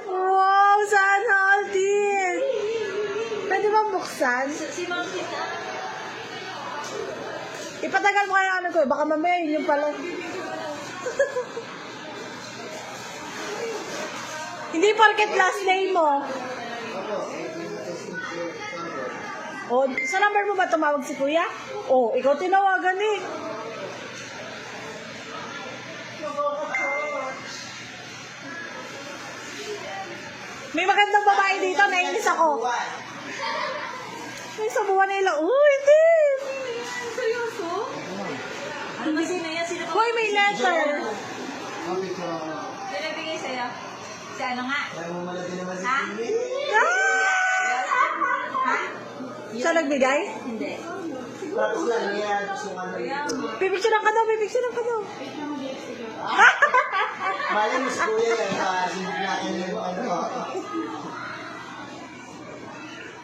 Wow, sana all din. Pwede ba buksan? Si Ma'am Tita. Ipatagal mo kaya ano ko, baka mamaya yun yung pala. Hindi porket last name mo. O, sa number mo ba tumawag si kuya? O, ikaw tinawagan eh. May magandang babae dito, nainis ako. May sabuhan nila. Hindi. Seryoso? Ano ba sino yan? Sino ba? Hoy, may letter. Sino bigay sa'yo? Si ano nga? Ha? Siya nagbigay? Hindi. Pipicturean ka daw, pipicturean ka daw. Malam mas kuya yan, sinip natin yung ano.